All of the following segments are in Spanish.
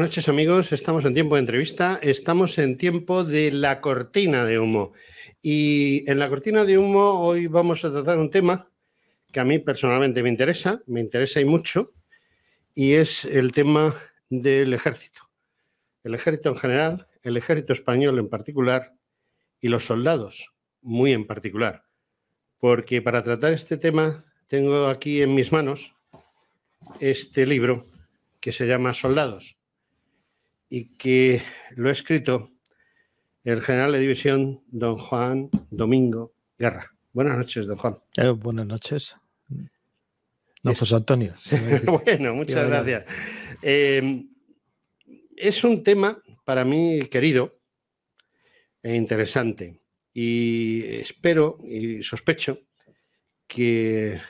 noches, amigos. Estamos en tiempo de entrevista. Estamos en tiempo de la cortina de humo. Y en la cortina de humo hoy vamos a tratar un tema que a mí personalmente me interesa y mucho, y es el tema del ejército. El ejército en general, el ejército español en particular y los soldados muy en particular. Porque para tratar este tema tengo aquí en mis manos este libro que se llama Soldados y que lo ha escrito el general de división don Juan Domingo Guerra. Buenas noches, don Juan. Buenas noches. No, José Antonio. Bueno, muchas gracias. Es un tema para mí querido e interesante y espero y sospecho que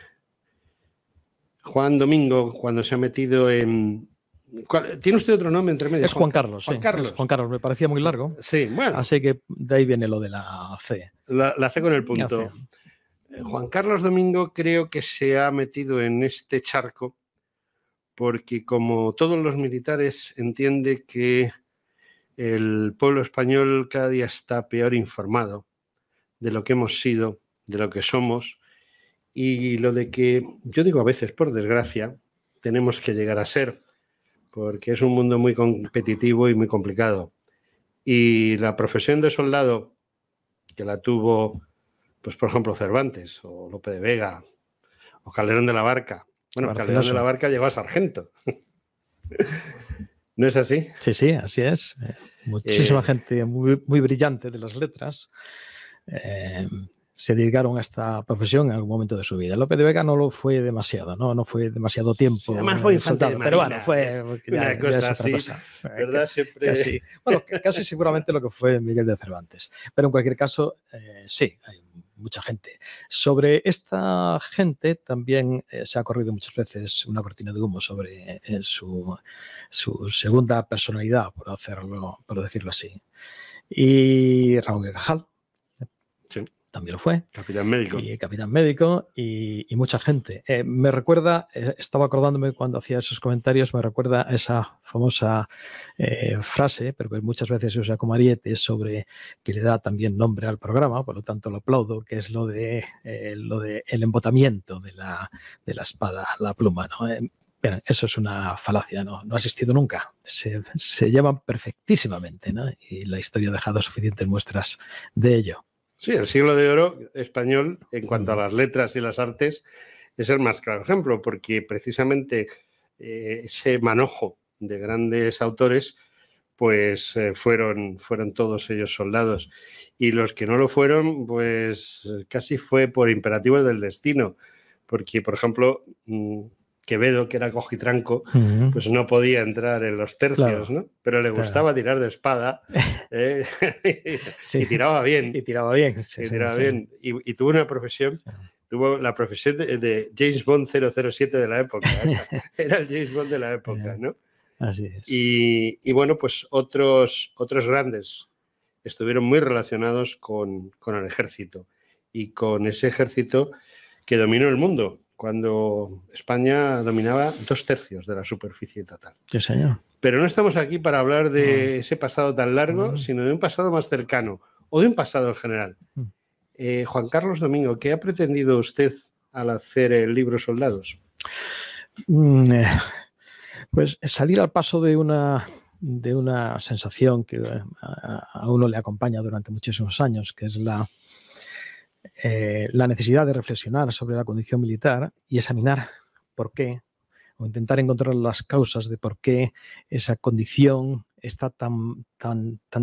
Juan Domingo, cuando se ha metido en... ¿Tiene usted otro nombre entre medio? Es Juan Carlos. Juan sí. Carlos. Juan Carlos, me parecía muy largo. Sí, bueno. Así que de ahí viene lo de la C. La C con el punto. Juan Carlos Domingo creo que se ha metido en este charco porque, como todos los militares, entiende que el pueblo español cada día está peor informado de lo que hemos sido, de lo que somos, y lo de que, yo digo a veces por desgracia, tenemos que llegar a ser, porque es un mundo muy competitivo y muy complicado. Y la profesión de soldado, que la tuvo, pues por ejemplo, Cervantes, o Lope de Vega, o Calderón de la Barca. Bueno, Calderón de la Barca llegó a sargento. ¿No es así? Sí, sí, así es. Muchísima gente muy brillante de las letras se dedicaron a esta profesión en algún momento de su vida. Lope de Vega no lo fue demasiado, no fue demasiado tiempo. Sí, además fue infante de marina, pero bueno, fue una cosa así, ¿verdad? Siempre... Casi seguramente lo que fue Miguel de Cervantes. Pero en cualquier caso, sí, hay mucha gente. Sobre esta gente también se ha corrido muchas veces una cortina de humo sobre su segunda personalidad, por decirlo así. Y Ramón de Cajal. Sí. También lo fue. Capitán médico. Y capitán médico y mucha gente. Me recuerda, estaba acordándome cuando hacía esos comentarios, me recuerda esa famosa frase, pero que muchas veces se usa como ariete, sobre que le da también nombre al programa, por lo tanto lo aplaudo, que es lo de el embotamiento de la espada a la pluma, ¿no? Pero eso es una falacia, no ha existido nunca. Se llevan perfectísimamente, ¿no? Y la historia ha dejado suficientes muestras de ello. Sí, el siglo de oro español, en cuanto a las letras y las artes, es el más claro ejemplo, porque precisamente ese manojo de grandes autores, pues fueron todos ellos soldados. Y los que no lo fueron, pues casi fue por imperativos del destino, porque, por ejemplo, Quevedo, que era cojitranco, pues no podía entrar en los tercios, claro, ¿no? Pero le gustaba tirar de espada sí. y tiraba bien. Y tiraba bien. Sí, y tiraba bien. Y tuvo una profesión, tuvo la profesión de James Bond 007 de la época. Era el James Bond de la época, ¿no? Así es. Y bueno, pues otros grandes estuvieron muy relacionados con el ejército y con ese ejército que dominó el mundo, cuando España dominaba 2/3 de la superficie total. Sí, señor. Pero no estamos aquí para hablar de ese pasado tan largo, sino de un pasado más cercano, o de un pasado en general. Juan Carlos Domingo, ¿qué ha pretendido usted al hacer el libro Soldados? Pues salir al paso de una sensación que a uno le acompaña durante muchísimos años, que es la necesidad de reflexionar sobre la condición militar y examinar por qué, o intentar encontrar las causas de por qué esa condición está tan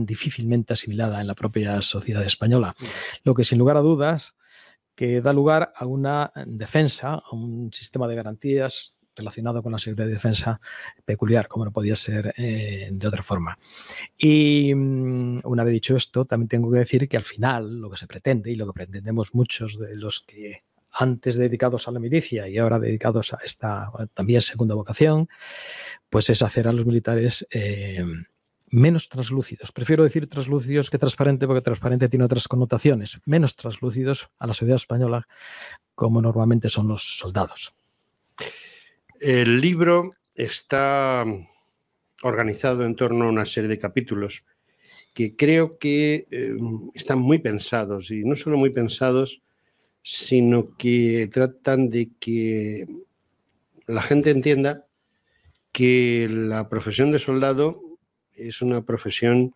difícilmente asimilada en la propia sociedad española. Lo que, sin lugar a dudas, que da lugar a una defensa, a un sistema de garantías relacionado con la seguridad y defensa peculiar, como no podía ser de otra forma. Y una vez dicho esto, también tengo que decir que al final lo que se pretende, y lo que pretendemos muchos de los que antes dedicados a la milicia y ahora dedicados a esta también segunda vocación, pues es hacer a los militares menos translúcidos. Prefiero decir translúcidos que transparente, porque transparente tiene otras connotaciones. Menos translúcidos a la sociedad española, como normalmente son los soldados. El libro está organizado en torno a una serie de capítulos que creo que están muy pensados, y no solo muy pensados, sino que tratan de que la gente entienda que la profesión de soldado es una profesión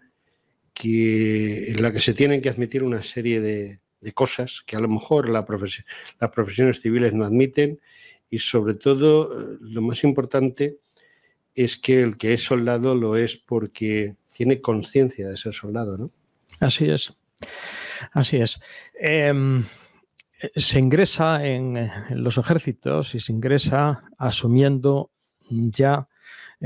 en la que se tienen que admitir una serie de cosas que a lo mejor las profesiones civiles no admiten, y sobre todo lo más importante es que el que es soldado lo es porque tiene conciencia de ser soldado, ¿no? Así es, así es. Se ingresa en los ejércitos y se ingresa asumiendo ya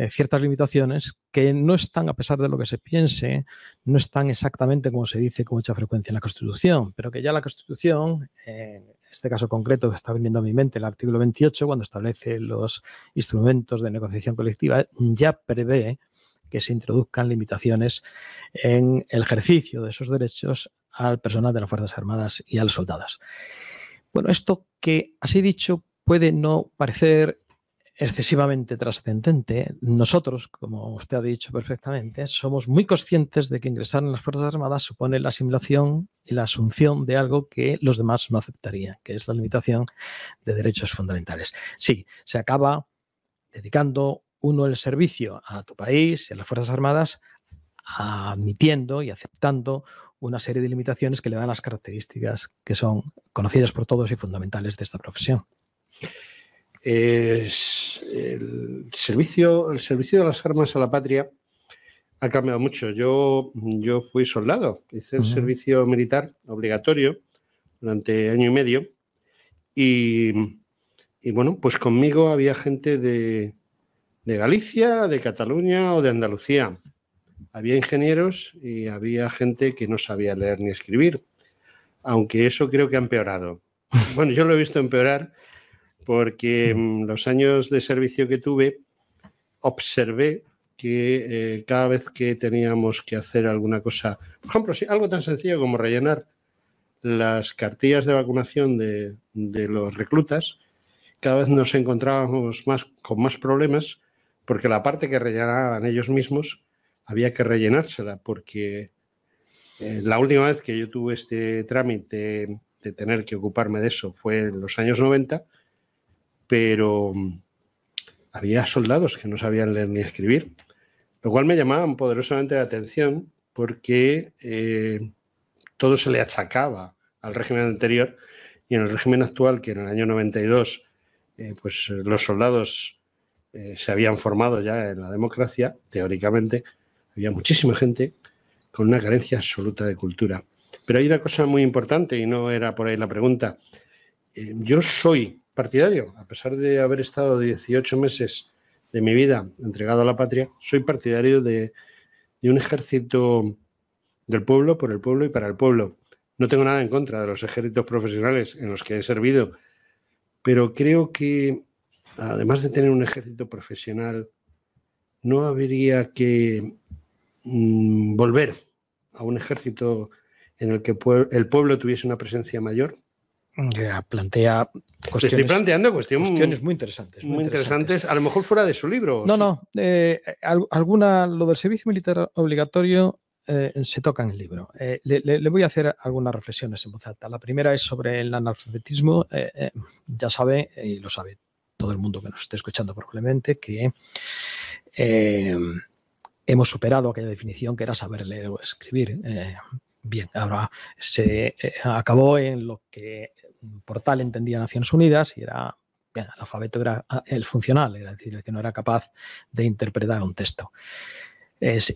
ciertas limitaciones que no están, a pesar de lo que se piense, no están exactamente como se dice con mucha frecuencia en la Constitución, pero que ya la Constitución, en este caso concreto que está viniendo a mi mente, el artículo 28, cuando establece los instrumentos de negociación colectiva, ya prevé que se introduzcan limitaciones en el ejercicio de esos derechos al personal de las Fuerzas Armadas y a los soldados. Bueno, esto que así dicho puede no parecer excesivamente trascendente. Nosotros, como usted ha dicho perfectamente, somos muy conscientes de que ingresar en las Fuerzas Armadas supone la asimilación y la asunción de algo que los demás no aceptarían, que es la limitación de derechos fundamentales. Sí, se acaba dedicando uno el servicio a tu país y a las Fuerzas Armadas, admitiendo y aceptando una serie de limitaciones que le dan las características que son conocidas por todos y fundamentales de esta profesión. El servicio de las armas a la patria ha cambiado mucho. Yo fui soldado, hice el servicio militar obligatorio durante año y medio, y bueno, pues conmigo había gente de Galicia, de Cataluña o de Andalucía. Había ingenieros y había gente que no sabía leer ni escribir, aunque eso creo que ha empeorado. Bueno, yo lo he visto empeorar porque en los años de servicio que tuve observé que cada vez que teníamos que hacer alguna cosa, por ejemplo, algo tan sencillo como rellenar las cartillas de vacunación de los reclutas, cada vez nos encontrábamos con más problemas, porque la parte que rellenaban ellos mismos había que rellenársela, porque la última vez que yo tuve este trámite de tener que ocuparme de eso fue en los años 90, pero había soldados que no sabían leer ni escribir, lo cual me llamaba poderosamente la atención, porque todo se le achacaba al régimen anterior, y en el régimen actual, que en el año 92 pues los soldados se habían formado ya en la democracia, teóricamente, había muchísima gente con una carencia absoluta de cultura. Pero hay una cosa muy importante, y no era por ahí la pregunta. Yo soy partidario, a pesar de haber estado 18 meses de mi vida entregado a la patria, soy partidario de un ejército del pueblo, por el pueblo y para el pueblo. No tengo nada en contra de los ejércitos profesionales en los que he servido, pero creo que, además de tener un ejército profesional, no habría que volver a un ejército en el que el pueblo tuviese una presencia mayor. Ya plantea cuestiones. Estoy planteando cuestiones muy interesantes. Muy interesantes, a lo mejor fuera de su libro. No. Lo del servicio militar obligatorio se toca en el libro. Le voy a hacer algunas reflexiones en voz alta. La primera es sobre el analfabetismo. Ya sabe, y lo sabe todo el mundo que nos esté escuchando probablemente, que hemos superado aquella definición que era saber leer o escribir. Bien, ahora se acabó en lo que por tal entendía Naciones Unidas, y era, bien, el alfabeto era el funcional, es decir, el que no era capaz de interpretar un texto.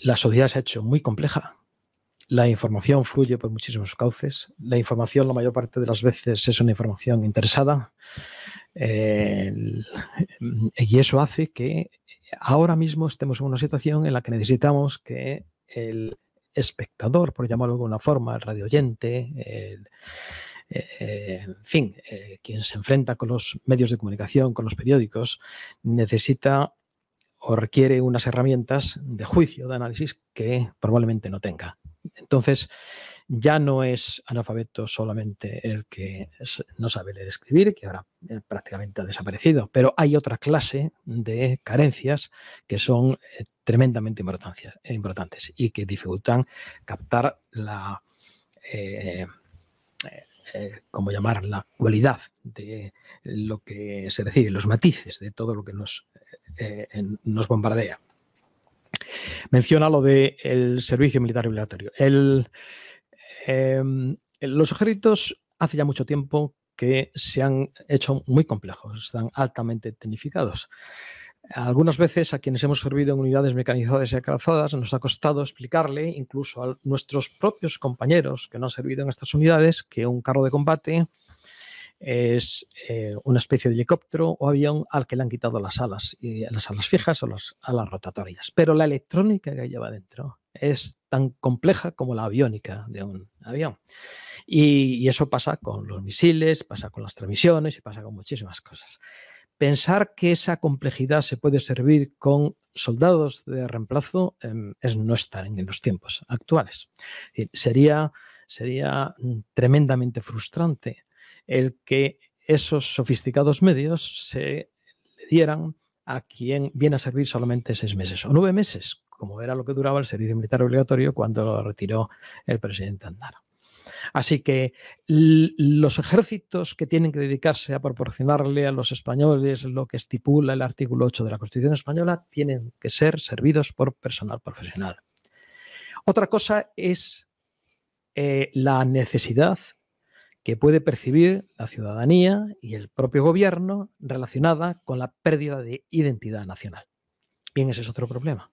La sociedad se ha hecho muy compleja. La información fluye por muchísimos cauces. La información, la mayor parte de las veces, es una información interesada. Y eso hace que ahora mismo estemos en una situación en la que necesitamos que el espectador, por llamarlo de alguna forma, el radioyente, en fin, quien se enfrenta con los medios de comunicación, con los periódicos, necesita o requiere unas herramientas de juicio, de análisis, que probablemente no tenga. Entonces, Ya no es analfabeto solamente el que no sabe leer y escribir, que ahora prácticamente ha desaparecido, pero hay otra clase de carencias que son tremendamente importantes y que dificultan captar la, ¿cómo llamar?, la cualidad de lo que se recibe, los matices de todo lo que nos bombardea. Menciona lo del servicio militar obligatorio. Los ejércitos hace ya mucho tiempo que se han hecho muy complejos, están altamente tecnificados. Algunas veces a quienes hemos servido en unidades mecanizadas y acorazadas nos ha costado explicarle, incluso a nuestros propios compañeros que no han servido en estas unidades, que un carro de combate es una especie de helicóptero o avión al que le han quitado las alas fijas o las alas rotatorias. Pero la electrónica que lleva dentro es tan compleja como la aviónica de un avión. Y eso pasa con los misiles, pasa con las transmisiones y pasa con muchísimas cosas. Pensar que esa complejidad se puede servir con soldados de reemplazo es no estar en los tiempos actuales. Sería tremendamente frustrante el que esos sofisticados medios se le dieran a quien viene a servir solamente 6 meses o 9 meses, como era lo que duraba el servicio militar obligatorio cuando lo retiró el presidente Aznar. Así que los ejércitos que tienen que dedicarse a proporcionarle a los españoles lo que estipula el artículo 8 de la Constitución española tienen que ser servidos por personal profesional. Otra cosa es la necesidad que puede percibir la ciudadanía y el propio gobierno relacionada con la pérdida de identidad nacional. Bien, ese es otro problema.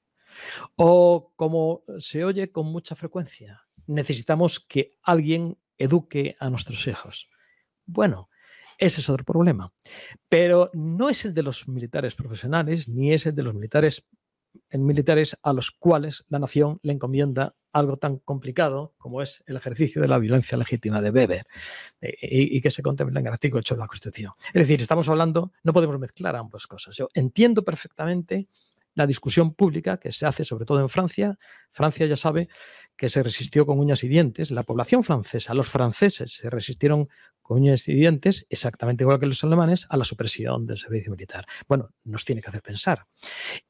O, como se oye con mucha frecuencia, necesitamos que alguien eduque a nuestros hijos. Bueno, ese es otro problema. Pero no es el de los militares profesionales, ni es el de los militares a los cuales la nación le encomienda algo tan complicado como es el ejercicio de la violencia legítima de Weber y que se contempla en el artículo 8 de la Constitución. Es decir, estamos hablando, no podemos mezclar ambas cosas. Yo entiendo perfectamente la discusión pública que se hace sobre todo en Francia. Francia ya sabe que se resistió con uñas y dientes. La población francesa, los franceses se resistieron con uñas y dientes, exactamente igual que los alemanes, a la supresión del servicio militar. Bueno, nos tiene que hacer pensar.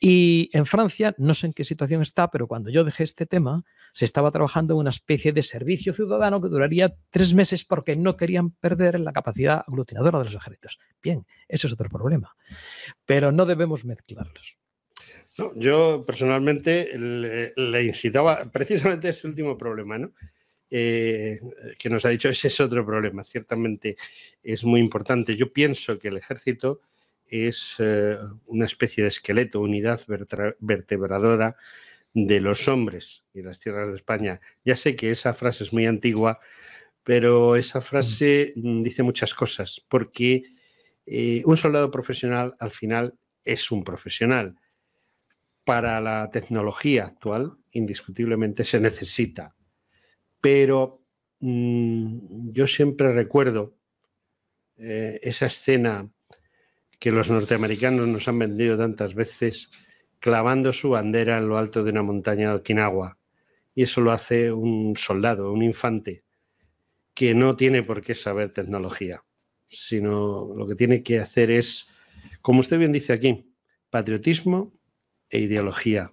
Y en Francia, no sé en qué situación está, pero cuando yo dejé este tema, se estaba trabajando en una especie de servicio ciudadano que duraría 3 meses porque no querían perder la capacidad aglutinadora de los ejércitos. Bien, eso es otro problema. Pero no debemos mezclarlos. No, yo personalmente le incitaba precisamente a ese último problema, ¿no? Que nos ha dicho, ese es otro problema, ciertamente es muy importante. Yo pienso que el ejército es una especie de esqueleto, unidad vertebradora de los hombres y las tierras de España. Ya sé que esa frase es muy antigua, pero esa frase dice muchas cosas, porque un soldado profesional al final es un profesional. Para la tecnología actual, indiscutiblemente se necesita. Pero yo siempre recuerdo esa escena que los norteamericanos nos han vendido tantas veces, clavando su bandera en lo alto de una montaña de Okinawa. Y eso lo hace un soldado, un infante, que no tiene por qué saber tecnología, sino lo que tiene que hacer es, como usted bien dice aquí, patriotismo e ideología.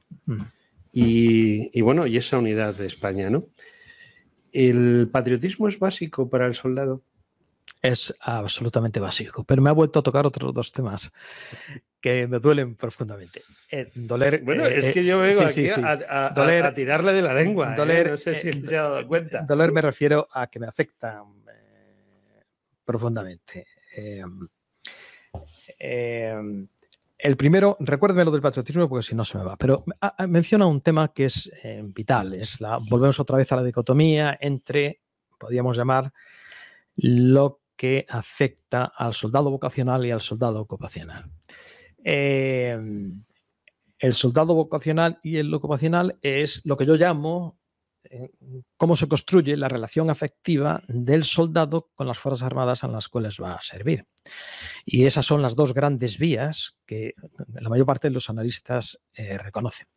Y bueno, y esa unidad de España, ¿no? ¿El patriotismo es básico para el soldado? Es absolutamente básico, pero me ha vuelto a tocar otros 2 temas que me duelen profundamente. Doler. Bueno, es que yo vengo aquí a tirarle de la lengua. No sé si se ha dado cuenta. Doler me refiero a que me afecta profundamente. El primero, recuérdeme lo del patriotismo porque si no se me va, pero menciona un tema que es vital. Volvemos otra vez a la dicotomía entre, podríamos llamar, lo que afecta al soldado vocacional y al soldado ocupacional. El soldado vocacional y el ocupacional es lo que yo llamo cómo se construye la relación afectiva del soldado con las Fuerzas Armadas en las cuales va a servir. Y esas son las 2 grandes vías que la mayor parte de los analistas reconocen.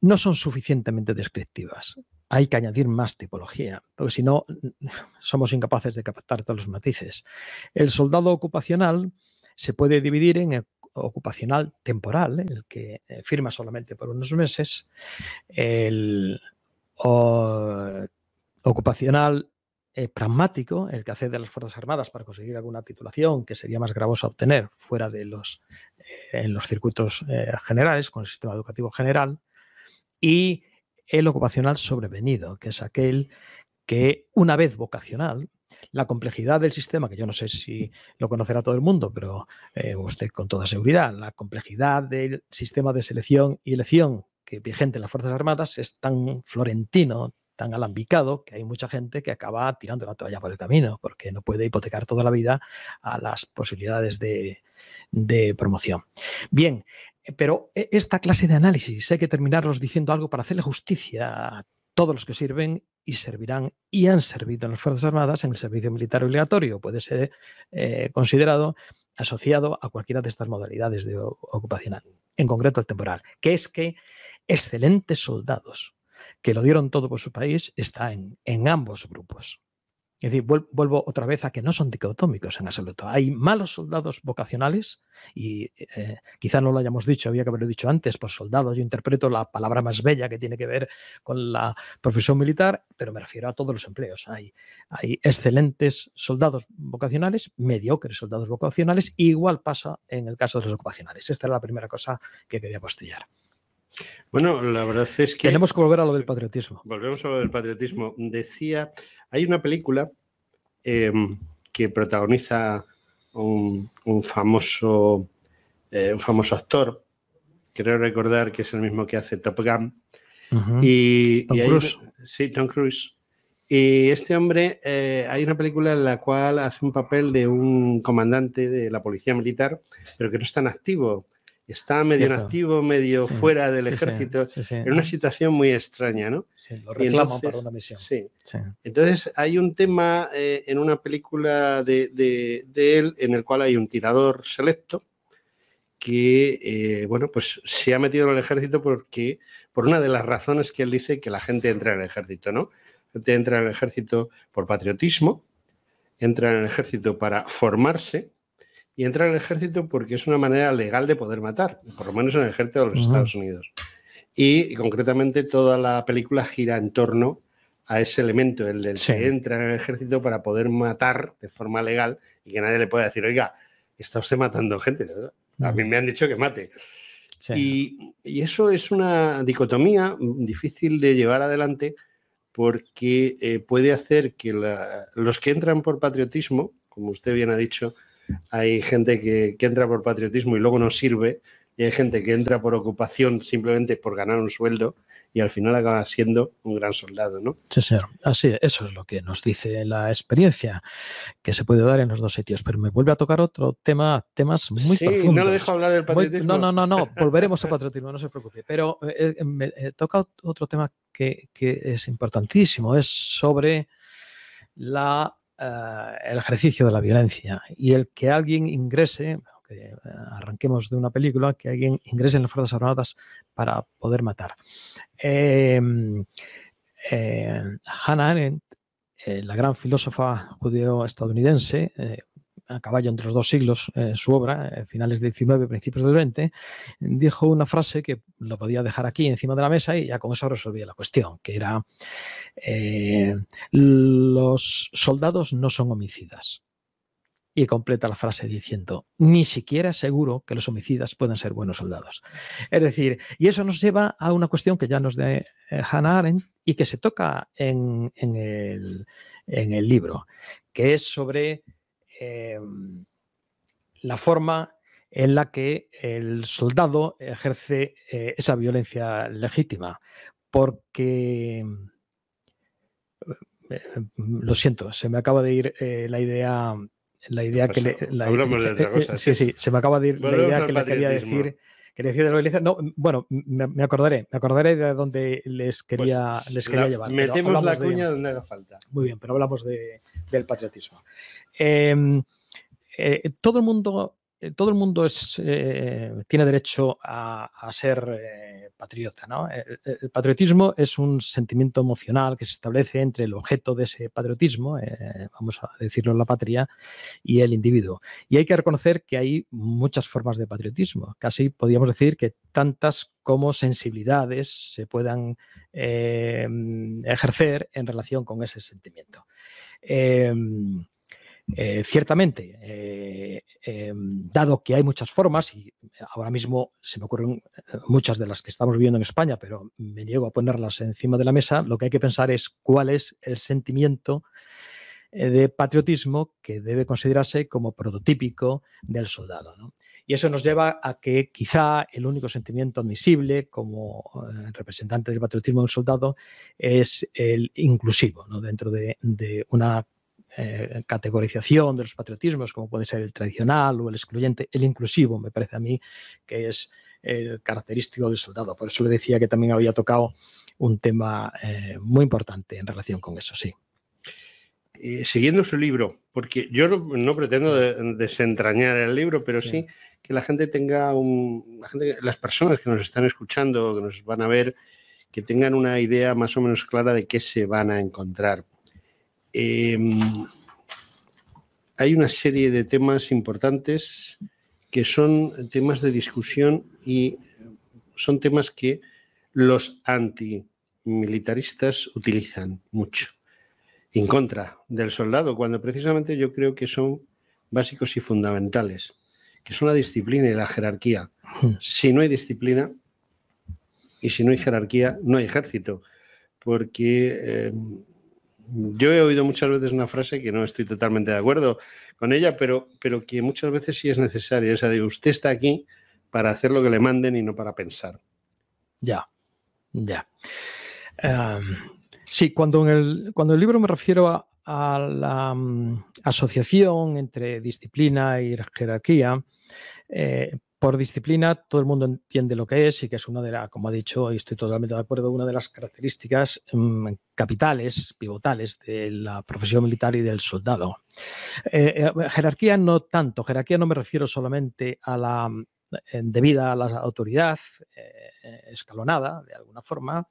No son suficientemente descriptivas. hay que añadir más tipología, porque si no somos incapaces de captar todos los matices. El soldado ocupacional se puede dividir en ocupacional temporal, el que firma solamente por unos meses, el ocupacional pragmático, el que accede a las Fuerzas Armadas para conseguir alguna titulación que sería más gravosa obtener fuera de en los circuitos generales, con el sistema educativo general, y el ocupacional sobrevenido, que es aquel que, una vez vocacional, la complejidad del sistema, que yo no sé si lo conocerá todo el mundo, pero usted con toda seguridad, la complejidad del sistema de selección y elección que vigente en las Fuerzas Armadas es tan florentino, tan alambicado, que hay mucha gente que acaba tirando la toalla por el camino, porque no puede hipotecar toda la vida a las posibilidades de promoción. Bien, pero esta clase de análisis hay que terminarlos diciendo algo para hacerle justicia a todos los que sirven y servirán y han servido en las Fuerzas Armadas en el servicio militar obligatorio. Puede ser considerado asociado a cualquiera de estas modalidades de ocupacional, en concreto el temporal, que es que excelentes soldados que lo dieron todo por su país está en ambos grupos. Es decir, vuelvo otra vez a que no son dicotómicos en absoluto. Hay malos soldados vocacionales y quizá no lo hayamos dicho, había que haberlo dicho antes. Por soldado yo interpreto la palabra más bella que tiene que ver con la profesión militar, pero me refiero a todos los empleos. Hay excelentes soldados vocacionales, mediocres soldados vocacionales, y igual pasa en el caso de los ocupacionales. Esta era la primera cosa que quería postillar. Bueno, la verdad es que... Tenemos que volver a lo del patriotismo. Volvemos a lo del patriotismo. Decía, hay una película que protagoniza un famoso actor, creo recordar que es el mismo que hace Top Gun. Tom Cruise. Sí, Tom Cruise. Y este hombre, hay una película en la cual hace un papel de un comandante de la policía militar, pero que no es tan activo. Está medio inactivo, medio fuera del ejército, en una situación muy extraña, ¿no? Sí, lo reclaman para una misión. Sí. Entonces hay un tema en una película de él en el cual hay un tirador selecto que, bueno, pues se ha metido en el ejército por una de las razones que él dice que la gente entra en el ejército, ¿no? La gente entra en el ejército por patriotismo, entra en el ejército para formarse, y entra en el ejército porque es una manera legal de poder matar, por lo menos en el ejército de los Estados Unidos. Y concretamente toda la película gira en torno a ese elemento, el del que entra en el ejército para poder matar de forma legal y que nadie le pueda decir, oiga, está usted matando gente. A mí me han dicho que mate. Y eso es una dicotomía difícil de llevar adelante porque puede hacer que los que entran por patriotismo, como usted bien ha dicho, hay gente que entra por patriotismo y luego no sirve, y hay gente que entra por ocupación simplemente por ganar un sueldo y al final acaba siendo un gran soldado, ¿no? Sí, señor. Así, eso es lo que nos dice la experiencia, que se puede dar en los dos sitios. Pero me vuelve a tocar temas muy profundos. No le dejo hablar del patriotismo. No, volveremos al patriotismo, no se preocupe. Pero me toca otro tema que es importantísimo, es sobre el ejercicio de la violencia y el que alguien ingrese, que arranquemos de una película, que alguien ingrese en las Fuerzas Armadas para poder matar. Hannah Arendt, la gran filósofa judeo-estadounidense, a caballo entre los dos siglos, su obra, finales del XIX, principios del XX, dijo una frase que lo podía dejar aquí encima de la mesa y ya con eso resolvía la cuestión, que era los soldados no son homicidas. Y completa la frase diciendo, ni siquiera seguro que los homicidas puedan ser buenos soldados. Es decir, y eso nos lleva a una cuestión que ya nos de Hannah Arendt y que se toca en el libro, que es sobre la forma en la que el soldado ejerce esa violencia legítima. Porque, lo siento, se me acaba de ir la idea que hablamos de otra cosa. Sí, se me acaba de ir la idea que le quería decir. De la violencia. No, bueno, me acordaré de dónde les quería llevar. Metemos la cuña donde haga falta. Muy bien, pero hablamos del patriotismo. Todo el mundo todo el mundo tiene derecho a ser patriota, ¿no? El patriotismo es un sentimiento emocional que se establece entre el objeto de ese patriotismo, vamos a decirlo, la patria, y el individuo. Y hay que reconocer que hay muchas formas de patriotismo. Casi podríamos decir que tantas como sensibilidades se puedan ejercer en relación con ese sentimiento. Ciertamente, dado que hay muchas formas, y ahora mismo se me ocurren muchas de las que estamos viviendo en España, pero me niego a ponerlas encima de la mesa, lo que hay que pensar es cuál es el sentimiento de patriotismo que debe considerarse como prototípico del soldado, ¿no? Y eso nos lleva a que quizá el único sentimiento admisible como representante del patriotismo de un soldado es el inclusivo, ¿no? Dentro de una categorización de los patriotismos, como puede ser el tradicional o el excluyente, el inclusivo me parece a mí que es el característico del soldado. Por eso le decía que también había tocado un tema muy importante en relación con eso, sí. Siguiendo su libro, porque yo no pretendo desentrañar el libro, pero sí que la gente tenga las personas que nos están escuchando, que nos van a ver, que tengan una idea más o menos clara de qué se van a encontrar. Hay una serie de temas importantes que son temas de discusión y son temas que los antimilitaristas utilizan mucho en contra del soldado, cuando precisamente yo creo que son básicos y fundamentales, que son la disciplina y la jerarquía. Si no hay disciplina y si no hay jerarquía, no hay ejército, porque yo he oído muchas veces una frase que no estoy totalmente de acuerdo con ella, pero que muchas veces sí es necesaria, esa de usted está aquí para hacer lo que le manden y no para pensar. Ya. Sí, cuando en el libro me refiero a la asociación entre disciplina y jerarquía, por disciplina todo el mundo entiende lo que es y que es una de las, como ha dicho, y estoy totalmente de acuerdo, una de las características capitales, pivotales de la profesión militar y del soldado. Jerarquía no tanto, jerarquía no me refiero solamente a la debida a la autoridad escalonada, de alguna forma,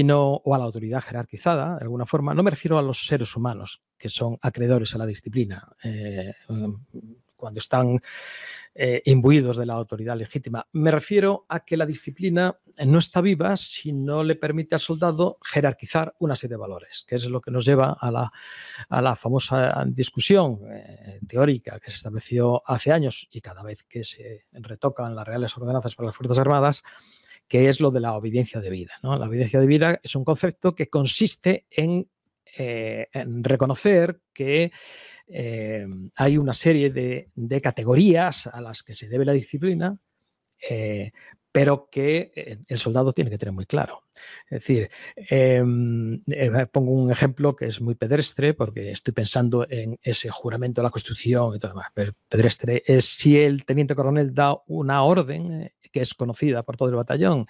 o a la autoridad jerarquizada, de alguna forma. No me refiero a los seres humanos que son acreedores a la disciplina cuando están imbuidos de la autoridad legítima. Me refiero a que la disciplina no está viva si no le permite al soldado jerarquizar una serie de valores, que es lo que nos lleva a la famosa discusión teórica que se estableció hace años y cada vez que se retocan las Reales Ordenanzas para las Fuerzas Armadas, que es lo de la obediencia debida, ¿no? La obediencia debida es un concepto que consiste en reconocer que hay una serie de categorías a las que se debe la disciplina, pero que el soldado tiene que tener muy claro. Es decir, pongo un ejemplo que es muy pedestre porque estoy pensando en ese juramento de la Constitución y todo lo demás. Pero pedestre es si el teniente coronel da una orden que es conocida por todo el batallón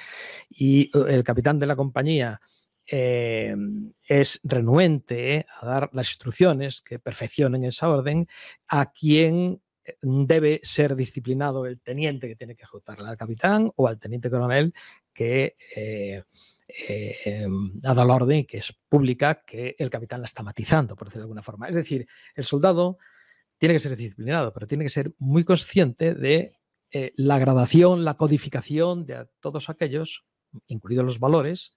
y el capitán de la compañía es renuente a dar las instrucciones que perfeccionen esa orden, a quien debe ser disciplinado el teniente que tiene que ejecutarla, al capitán o al teniente coronel que ha dado la orden y que es pública, que el capitán la está matizando, por decirlo de alguna forma. Es decir, el soldado tiene que ser disciplinado, pero tiene que ser muy consciente de la gradación, la codificación de todos aquellos, incluidos los valores,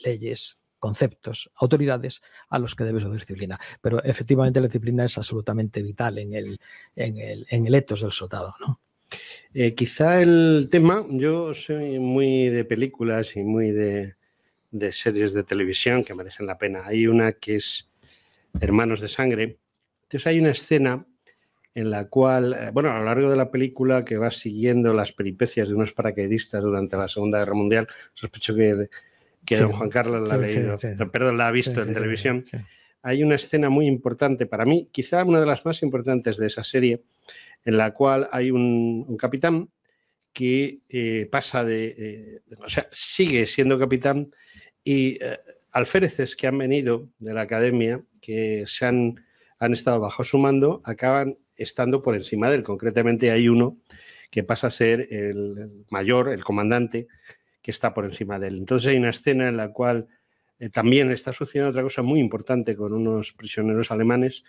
leyes, conceptos, autoridades a los que debe su disciplina. Pero efectivamente la disciplina es absolutamente vital en el ethos del soldado, ¿no? Quizá el tema, yo soy muy de películas y muy de series de televisión que merecen la pena. Hay una que es Hermanos de Sangre. Entonces hay una escena en la cual, a lo largo de la película que va siguiendo las peripecias de unos paracaidistas durante la Segunda Guerra Mundial, sospecho que don Juan Carlos la ha leído, perdón, la ha visto en televisión. Sí. Hay una escena muy importante para mí, quizá una de las más importantes de esa serie, en la cual hay un capitán que pasa sigue siendo capitán y alféreces que han venido de la academia, que han estado bajo su mando, acaban estando por encima de él. Concretamente hay uno que pasa a ser el mayor, el comandante, que está por encima de él. Entonces hay una escena en la cual también está sucediendo otra cosa muy importante con unos prisioneros alemanes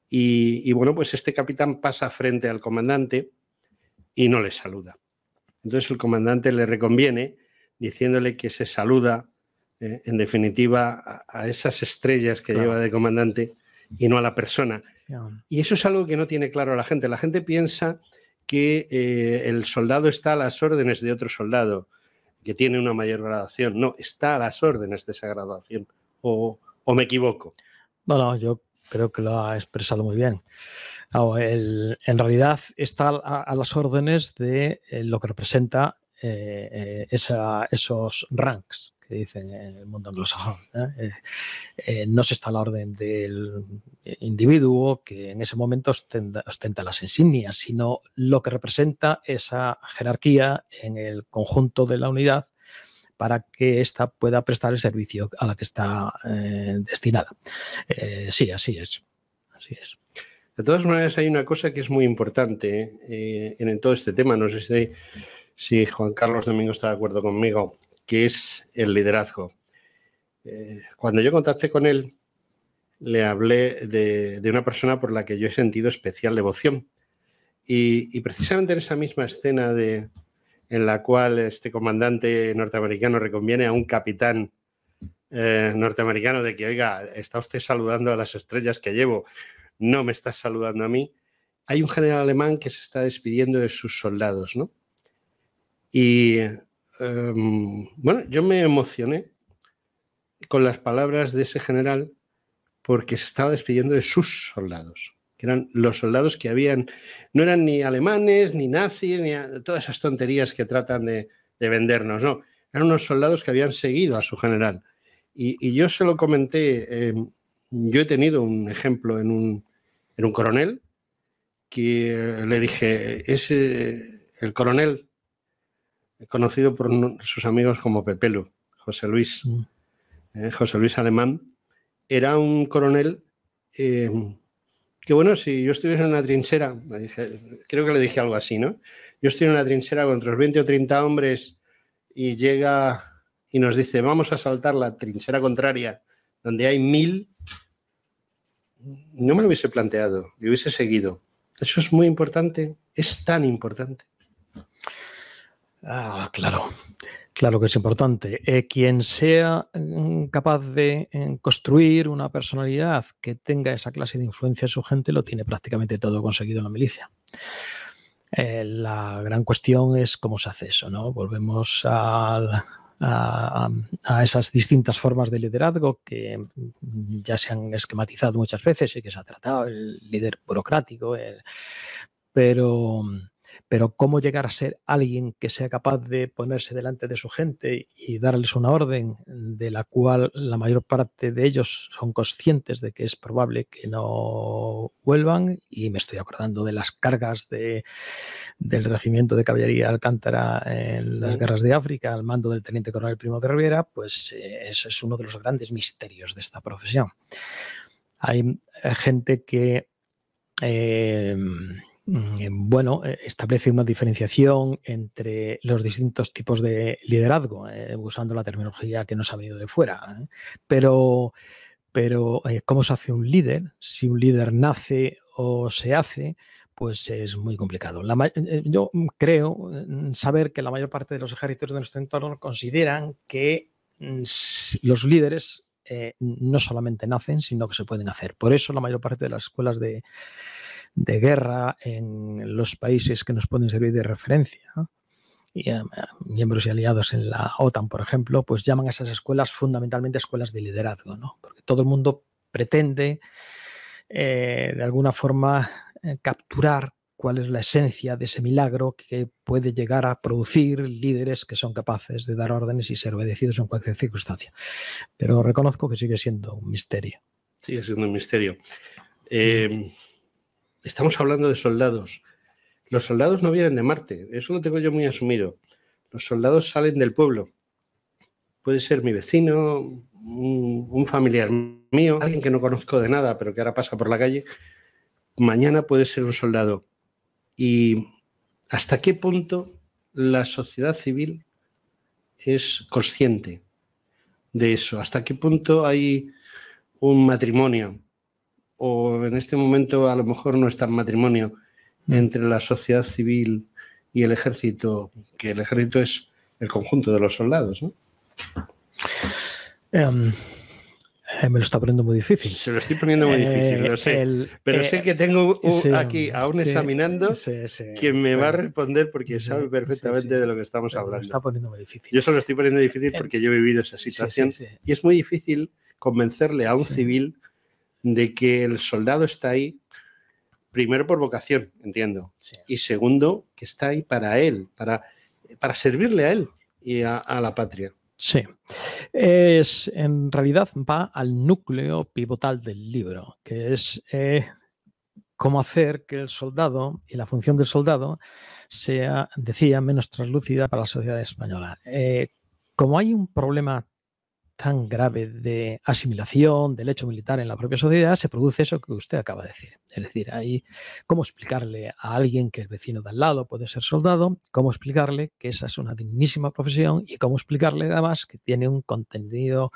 y bueno, pues este capitán pasa frente al comandante y no le saluda. Entonces el comandante le reconviene diciéndole que se saluda, en definitiva, a esas estrellas que lleva de comandante y no a la persona. Y eso es algo que no tiene claro la gente. La gente piensa que el soldado está a las órdenes de otro soldado, que tiene una mayor graduación. No, está a las órdenes de esa graduación. ¿O me equivoco? No, yo creo que lo ha expresado muy bien. En realidad está a las órdenes de lo que representa esos ranks que dicen en el mundo anglosajón. No se está a la orden del individuo que en ese momento ostenta las insignias, sino lo que representa esa jerarquía en el conjunto de la unidad para que ésta pueda prestar el servicio a la que está destinada. Sí, así es. Así es. De todas maneras, hay una cosa que es muy importante en todo este tema, no sé si Juan Carlos Domingo está de acuerdo conmigo, que es el liderazgo. Cuando yo contacté con él, le hablé de una persona por la que yo he sentido especial devoción. Y precisamente en esa misma escena en la cual este comandante norteamericano reconviene a un capitán norteamericano de que, oiga, está usted saludando a las estrellas que llevo, no me estás saludando a mí. Hay un general alemán que se está despidiendo de sus soldados, ¿no? Y bueno, yo me emocioné con las palabras de ese general porque se estaba despidiendo de sus soldados, que eran los soldados que no eran ni alemanes, ni nazis, ni todas esas tonterías que tratan de vendernos, no. Eran unos soldados que habían seguido a su general. Y yo se lo comenté, yo he tenido un ejemplo en un coronel que le dije, es el coronel conocido por sus amigos como Pepelu, José Luis Alemán, era un coronel que, bueno, si yo estuviese en una trinchera, creo que le dije algo así, ¿no? Yo estoy en una trinchera con otros 20 o 30 hombres y llega y nos dice, vamos a asaltar la trinchera contraria, donde hay 1000, no me lo hubiese planteado, lo hubiese seguido. Eso es muy importante, es tan importante. Claro. Claro que es importante. Quien sea capaz de construir una personalidad que tenga esa clase de influencia en su gente lo tiene prácticamente todo conseguido en la milicia. La gran cuestión es cómo se hace eso, ¿no? Volvemos a esas distintas formas de liderazgo que ya se han esquematizado muchas veces y que se ha tratado, el líder burocrático, pero cómo llegar a ser alguien que sea capaz de ponerse delante de su gente y darles una orden de la cual la mayor parte de ellos son conscientes de que es probable que no vuelvan, y me estoy acordando de las cargas del regimiento de caballería Alcántara en las guerras de África al mando del teniente coronel Primo de Rivera, pues eso es uno de los grandes misterios de esta profesión. Hay gente que establece una diferenciación entre los distintos tipos de liderazgo, usando la terminología que nos ha venido de fuera. Pero ¿cómo se hace un líder? Si un líder nace o se hace, pues es muy complicado. Yo creo saber que la mayor parte de los ejércitos de nuestro entorno consideran que los líderes no solamente nacen, sino que se pueden hacer. Por eso la mayor parte de las escuelas de guerra en los países que nos pueden servir de referencia, y miembros y aliados en la OTAN, por ejemplo, pues llaman a esas escuelas fundamentalmente escuelas de liderazgo, ¿no? Porque todo el mundo pretende de alguna forma capturar cuál es la esencia de ese milagro que puede llegar a producir líderes que son capaces de dar órdenes y ser obedecidos en cualquier circunstancia. Pero reconozco que sigue siendo un misterio. Sigue siendo un misterio. Estamos hablando de soldados. Los soldados no vienen de Marte, eso lo tengo yo muy asumido. Los soldados salen del pueblo. Puede ser mi vecino, un familiar mío, alguien que no conozco de nada, pero que ahora pasa por la calle. mañana puede ser un soldado. ¿Y hasta qué punto la sociedad civil es consciente de eso? ¿Hasta qué punto hay un matrimonio? O en este momento a lo mejor no está el matrimonio entre la sociedad civil y el ejército, que el ejército es el conjunto de los soldados, ¿no? Me lo está poniendo muy difícil. Se lo estoy poniendo muy difícil, lo sé. Pero sé que tengo aquí a un examinando que me va a responder porque sabe perfectamente de lo que estamos hablando. Me lo está poniendo muy difícil. Yo se lo estoy poniendo difícil porque yo he vivido esa situación. Y es muy difícil convencerle a un civil de que el soldado está ahí, primero por vocación, entiendo. Y segundo, que está ahí para él, para servirle a él y a la patria. Sí, en realidad va al núcleo pivotal del libro, que es cómo hacer que el soldado y la función del soldado sea, decía, menos translúcida para la sociedad española. Como hay un problema tan grave de asimilación del hecho militar en la propia sociedad, se produce eso que usted acaba de decir. Es decir, hay cómo explicarle a alguien que el vecino de al lado puede ser soldado, cómo explicarle que esa es una dignísima profesión y cómo explicarle además que tiene un contenido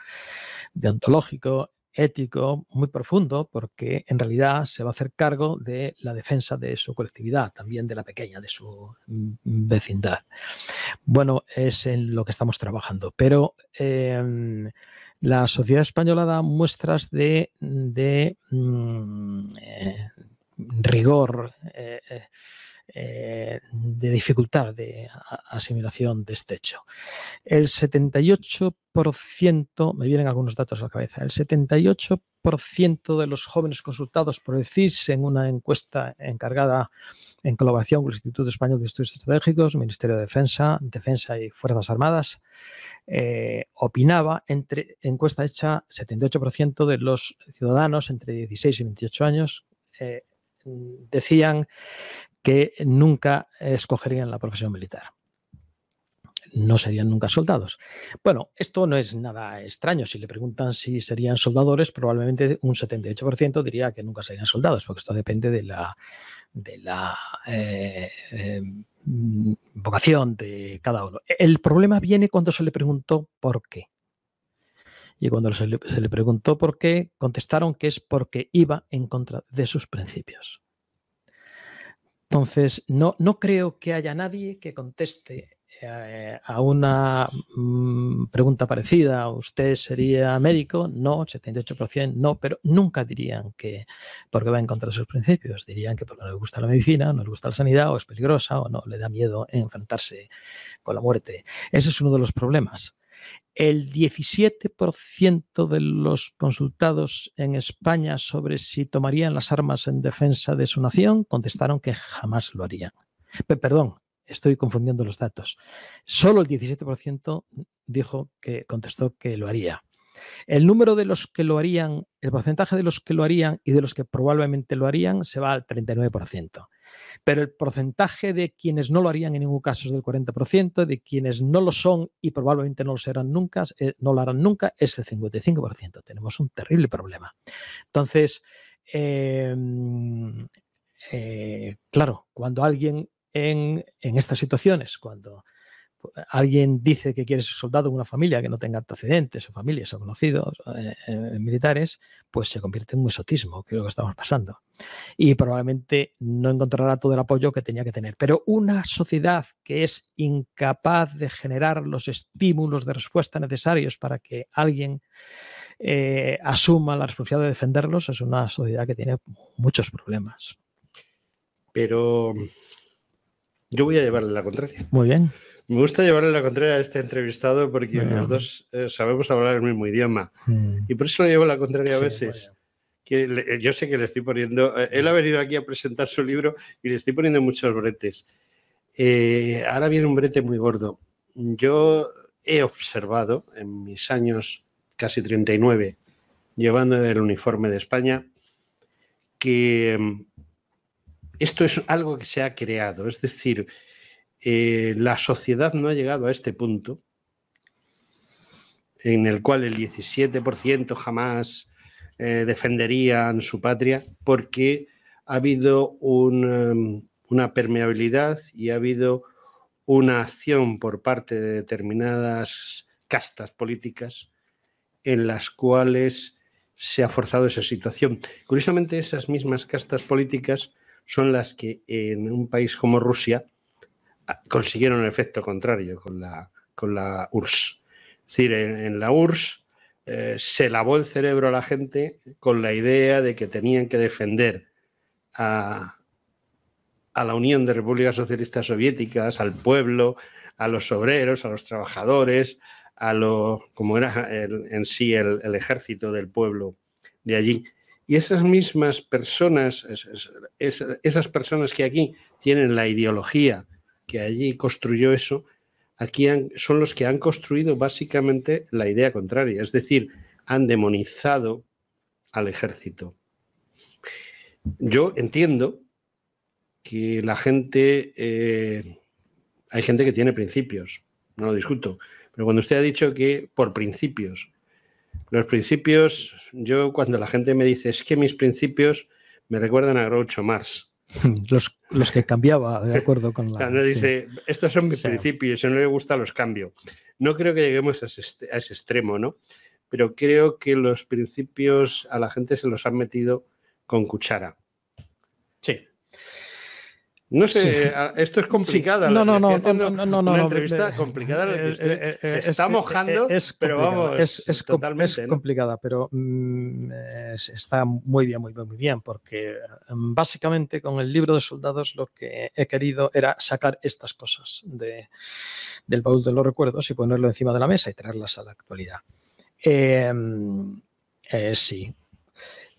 deontológico, ético muy profundo, porque en realidad se va a hacer cargo de la defensa de su colectividad, también de la pequeña, de su vecindad. Bueno, es en lo que estamos trabajando, pero la sociedad española da muestras de rigor, de dificultad de asimilación de este hecho. El 78%, me vienen algunos datos a la cabeza, el 78% de los jóvenes consultados por el CIS en una encuesta encargada en colaboración con el Instituto Español de Estudios Estratégicos, Ministerio de Defensa y Fuerzas Armadas, opinaba, encuesta hecha, 78% de los ciudadanos entre 16 y 28 años decían que nunca escogerían la profesión militar. No serían nunca soldados. Bueno, esto no es nada extraño. Si le preguntan si serían soldadores, probablemente un 78% diría que nunca serían soldados, porque esto depende de la vocación de cada uno. El problema viene cuando se le preguntó por qué. Y cuando se le preguntó por qué, contestaron que es porque iba en contra de sus principios. Entonces, no creo que haya nadie que conteste a una pregunta parecida. ¿Usted sería médico? No, 78% no, pero nunca dirían que porque va en contra de sus principios. Dirían que porque no le gusta la medicina, no le gusta la sanidad, o es peligrosa, o no le da miedo enfrentarse con la muerte. Ese es uno de los problemas. El 17% de los consultados en España sobre si tomarían las armas en defensa de su nación contestaron que jamás lo harían. Perdón, estoy confundiendo los datos. Solo el 17% contestó que lo haría. El número de los que lo harían, el porcentaje de los que lo harían y de los que probablemente lo harían se va al 39%. Pero el porcentaje de quienes no lo harían en ningún caso es del 40%, de quienes no lo son y probablemente no lo serán nunca, no lo harán nunca, es el 55%. Tenemos un terrible problema. Entonces, claro, cuando alguien en estas situaciones, cuando alguien dice que quiere ser soldado en una familia que no tenga antecedentes o familias o conocidos militares, pues se convierte en un exotismo, que es lo que estamos pasando. Y probablemente no encontrará todo el apoyo que tenía que tener. Pero una sociedad que es incapaz de generar los estímulos de respuesta necesarios para que alguien asuma la responsabilidad de defenderlos es una sociedad que tiene muchos problemas. Pero yo voy a llevarle la contraria. Muy bien. Me gusta llevarle la contraria a este entrevistado porque los dos sabemos hablar el mismo idioma. Y por eso le llevo la contraria a veces. Que yo sé que le estoy poniendo... él ha venido aquí a presentar su libro y le estoy poniendo muchos bretes. Ahora viene un brete muy gordo. Yo he observado en mis años casi 39 llevando el uniforme de España que esto es algo que se ha creado. Es decir... la sociedad no ha llegado a este punto en el cual el 17% jamás defenderían su patria porque ha habido una permeabilidad y ha habido una acción por parte de determinadas castas políticas en las cuales se ha forzado esa situación. Curiosamente, esas mismas castas políticas son las que en un país como Rusia consiguieron el efecto contrario con la URSS. Es decir, en la URSS se lavó el cerebro a la gente con la idea de que tenían que defender a la Unión de Repúblicas Socialistas Soviéticas, al pueblo, a los obreros, a los trabajadores, como era en sí el ejército del pueblo de allí. Y esas mismas personas, esas personas que aquí tienen la ideología que allí construyó eso, aquí son los que han construido básicamente la idea contraria, es decir, han demonizado al ejército. Yo entiendo que la gente, hay gente que tiene principios, no lo discuto, pero cuando usted ha dicho que por principios, los principios, yo cuando la gente me dice es que mis principios me recuerdan a Groucho Marx. Los que cambiaba, de acuerdo con la... Cuando dice, estos son mis principios, si no le gusta los cambio. No creo que lleguemos a ese extremo, ¿no? Pero creo que los principios a la gente se los han metido con cuchara. Sí. No sé, esto es complicada. No, una entrevista complicada en la que usted se está mojando, pero vamos, totalmente, es complicada, pero está muy bien, porque básicamente con el libro de soldados lo que he querido era sacar estas cosas del baúl de los recuerdos y ponerlo encima de la mesa y traerlas a la actualidad. Sí,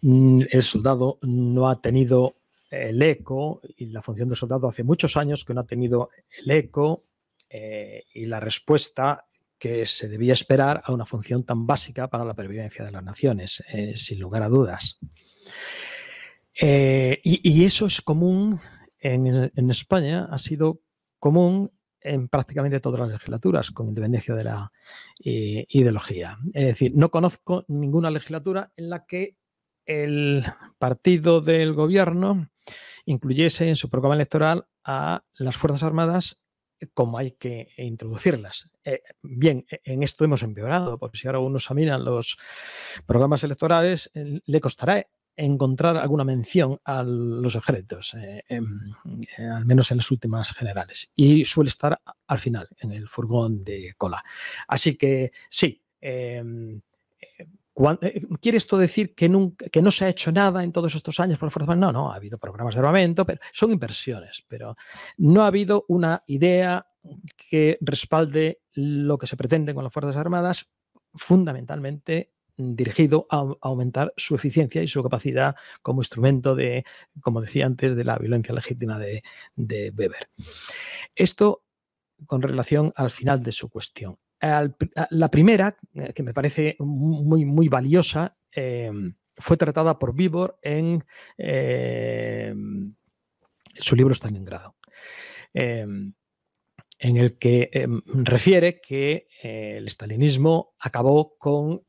el soldado no ha tenido el eco, y la función de soldado hace muchos años que no ha tenido el eco y la respuesta que se debía esperar a una función tan básica para la pervivencia de las naciones, sin lugar a dudas. Y eso es común en España, ha sido común en prácticamente todas las legislaturas, con independencia de la ideología. Es decir, no conozco ninguna legislatura en la que el partido del gobierno incluyese en su programa electoral a las Fuerzas Armadas como hay que introducirlas. Bien, en esto hemos empeorado, porque si ahora uno examina los programas electorales, le costará encontrar alguna mención a los ejércitos, al menos en las últimas generales, y suele estar al final, en el furgón de cola. Así que sí, ¿quiere esto decir que no se ha hecho nada en todos estos años por las Fuerzas Armadas? No, ha habido programas de armamento, pero son inversiones, pero no ha habido una idea que respalde lo que se pretende con las Fuerzas Armadas, fundamentalmente dirigido a aumentar su eficiencia y su capacidad como instrumento de, como decía antes, de la violencia legítima de Weber. Esto con relación al final de su cuestión. La primera, que me parece muy valiosa, fue tratada por Bibor en su libro Stalingrado, en el que refiere que el stalinismo acabó con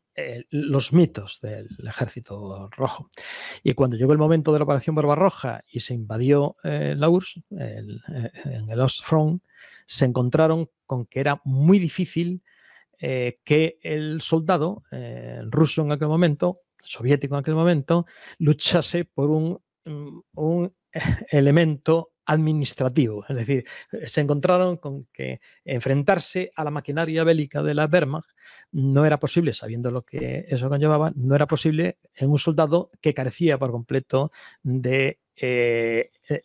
los mitos del Ejército Rojo. Y cuando llegó el momento de la Operación Barbarroja y se invadió la URSS, en el Ostfront, se encontraron con que era muy difícil que el soldado ruso en aquel momento, soviético en aquel momento, luchase por un elemento administrativo. Es decir, se encontraron con que enfrentarse a la maquinaria bélica de la Wehrmacht no era posible, sabiendo lo que eso conllevaba, no era posible en un soldado que carecía por completo de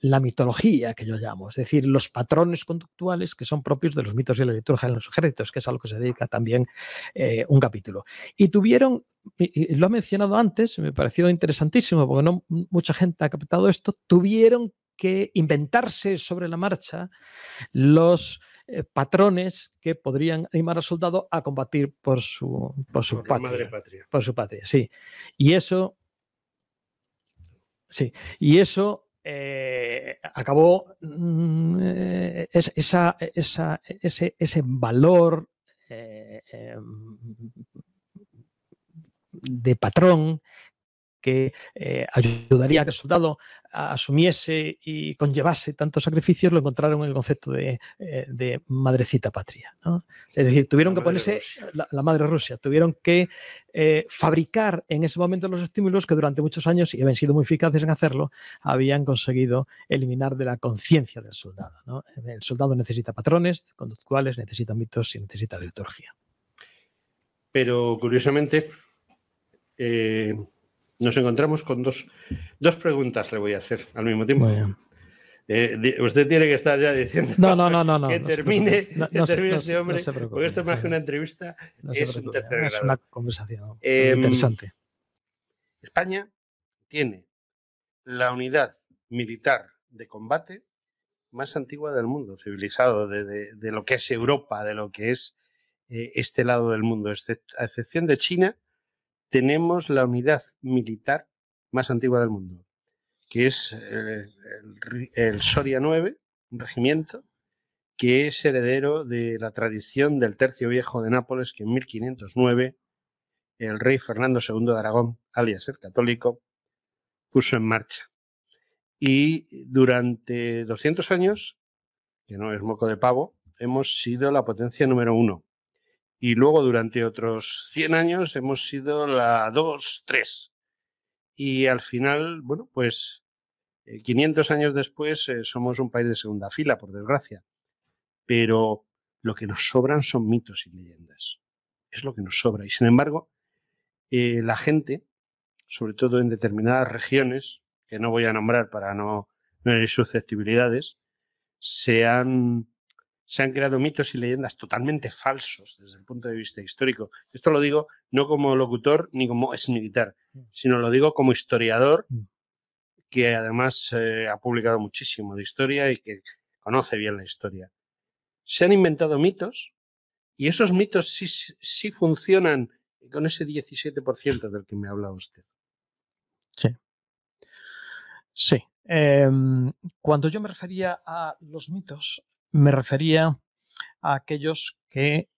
la mitología que yo llamo, es decir, los patrones conductuales que son propios de los mitos y la liturgia en los ejércitos, que es a lo que se dedica también un capítulo. Y tuvieron, y lo ha mencionado antes, me pareció interesantísimo, porque no mucha gente ha captado esto, tuvieron que inventarse sobre la marcha los patrones que podrían animar al soldado a combatir por su patria. Madre patria. Por su patria, sí. Y eso... Sí, y eso acabó ese valor de patrón que ayudaría a que el soldado asumiese y conllevase tantos sacrificios, lo encontraron en el concepto de madrecita patria, ¿no? Es decir, tuvieron que ponerse la madre Rusia, tuvieron que fabricar en ese momento los estímulos que durante muchos años, y habían sido muy eficaces en hacerlo, habían conseguido eliminar de la conciencia del soldado, ¿no? El soldado necesita patrones conductuales, necesita mitos y necesita liturgia. Pero curiosamente nos encontramos con dos preguntas le voy a hacer al mismo tiempo. Bueno. Usted tiene que estar ya diciendo no, que termine este hombre, no se preocupe, porque esto más que una entrevista es un tercer grado. Es una conversación interesante. España tiene la unidad militar de combate más antigua del mundo civilizado, de lo que es Europa, de lo que es este lado del mundo. A excepción de China, tenemos la unidad militar más antigua del mundo, que es el Soria 9, un regimiento que es heredero de la tradición del Tercio Viejo de Nápoles, que en 1509 el rey Fernando II de Aragón, alias el católico, puso en marcha. Y durante 200 años, que no es moco de pavo, hemos sido la potencia número 1. Y luego durante otros 100 años hemos sido la 2, 3. Y al final, bueno, pues 500 años después somos un país de segunda fila, por desgracia. Pero lo que nos sobran son mitos y leyendas. Es lo que nos sobra. Y sin embargo, la gente, sobre todo en determinadas regiones, que no voy a nombrar para no herir susceptibilidades, se han creado mitos y leyendas totalmente falsos desde el punto de vista histórico. Esto lo digo no como locutor ni como exmilitar, sino lo digo como historiador que además ha publicado muchísimo de historia y que conoce bien la historia. Se han inventado mitos y esos mitos sí funcionan con ese 17% del que me hablaba usted. Sí. Sí. Cuando yo me refería a los mitos, me refería a aquellos que